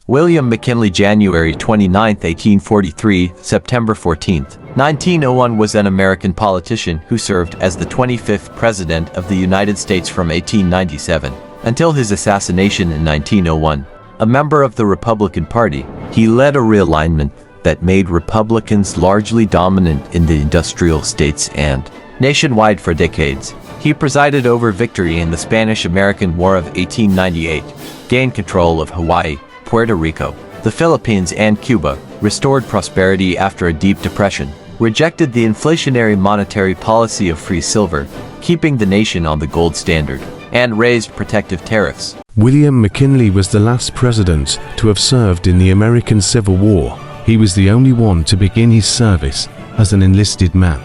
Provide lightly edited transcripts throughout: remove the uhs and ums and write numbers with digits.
William McKinley, January 29, 1843, September 14, 1901, was an American politician who served as the 25th President of the United States from 1897 until his assassination in 1901. A member of the Republican Party, he led a realignment that made Republicans largely dominant in the industrial states and nationwide for decades. He presided over victory in the Spanish-American War of 1898, gained control of Hawaii, Puerto Rico, the Philippines and Cuba, restored prosperity after a deep depression, rejected the inflationary monetary policy of free silver, keeping the nation on the gold standard, and raised protective tariffs. William McKinley was the last president to have served in the American Civil War. He was the only one to begin his service as an enlisted man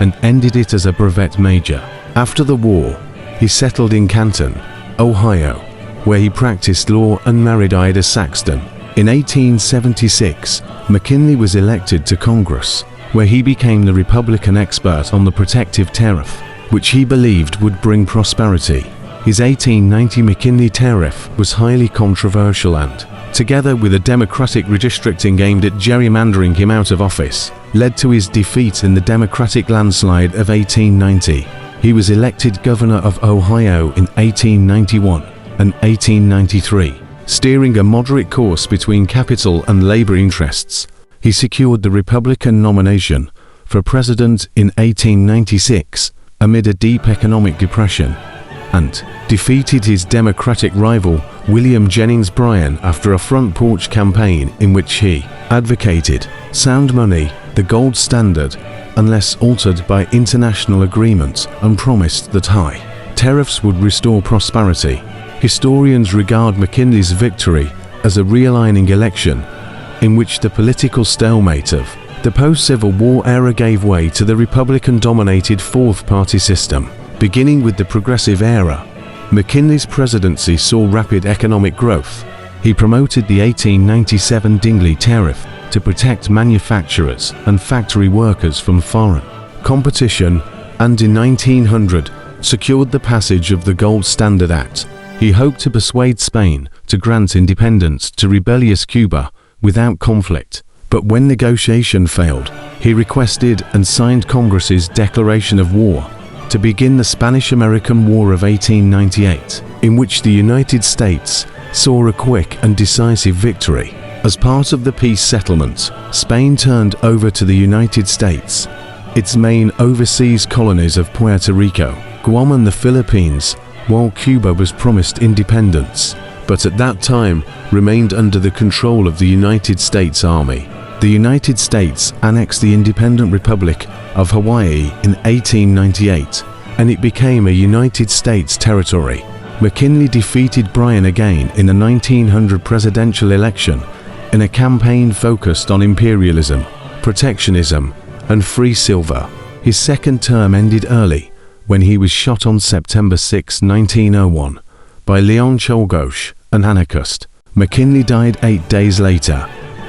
and ended it as a brevet major. After the war, he settled in Canton, Ohio, where he practiced law and married Ida Saxton. In 1876, McKinley was elected to Congress, where he became the Republican expert on the protective tariff, which he believed would bring prosperity. His 1890 McKinley tariff was highly controversial and, together with a Democratic redistricting aimed at gerrymandering him out of office, led to his defeat in the Democratic landslide of 1890. He was elected governor of Ohio in 1891 and 1893, steering a moderate course between capital and labor interests. He secured the Republican nomination for president in 1896 amid a deep economic depression, and defeated his Democratic rival William Jennings Bryan after a front porch campaign in which he advocated sound money, the gold standard, unless altered by international agreements, and promised that high tariffs would restore prosperity. Historians regard McKinley's victory as a realigning election in which the political stalemate of the post-Civil War era gave way to the Republican-dominated fourth-party system. Beginning with the Progressive era, McKinley's presidency saw rapid economic growth. He promoted the 1897 Dingley Tariff to protect manufacturers and factory workers from foreign competition, and in 1900 secured the passage of the Gold Standard Act. He hoped to persuade Spain to grant independence to rebellious Cuba without conflict, but when negotiation failed, he requested and signed Congress's declaration of war to begin the Spanish-American War of 1898, in which the United States saw a quick and decisive victory. As part of the peace settlement, Spain turned over to the United States its main overseas colonies of Puerto Rico, Guam and the Philippines, while Cuba was promised independence, but at that time remained under the control of the United States Army. The United States annexed the independent Republic of Hawaii in 1898, and it became a United States territory. McKinley defeated Bryan again in the 1900 presidential election in a campaign focused on imperialism, protectionism, and free silver. His second term ended early when he was shot on September 6, 1901, by Leon Czolgosz, an anarchist. McKinley died 8 days later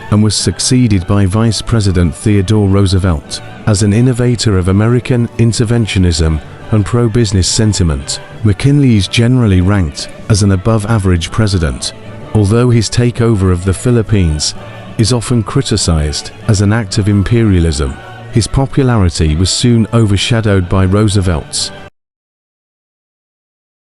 and was succeeded by Vice President Theodore Roosevelt. As an innovator of American interventionism and pro-business sentiment, McKinley is generally ranked as an above-average president, although his takeover of the Philippines is often criticized as an act of imperialism. His popularity was soon overshadowed by Roosevelt's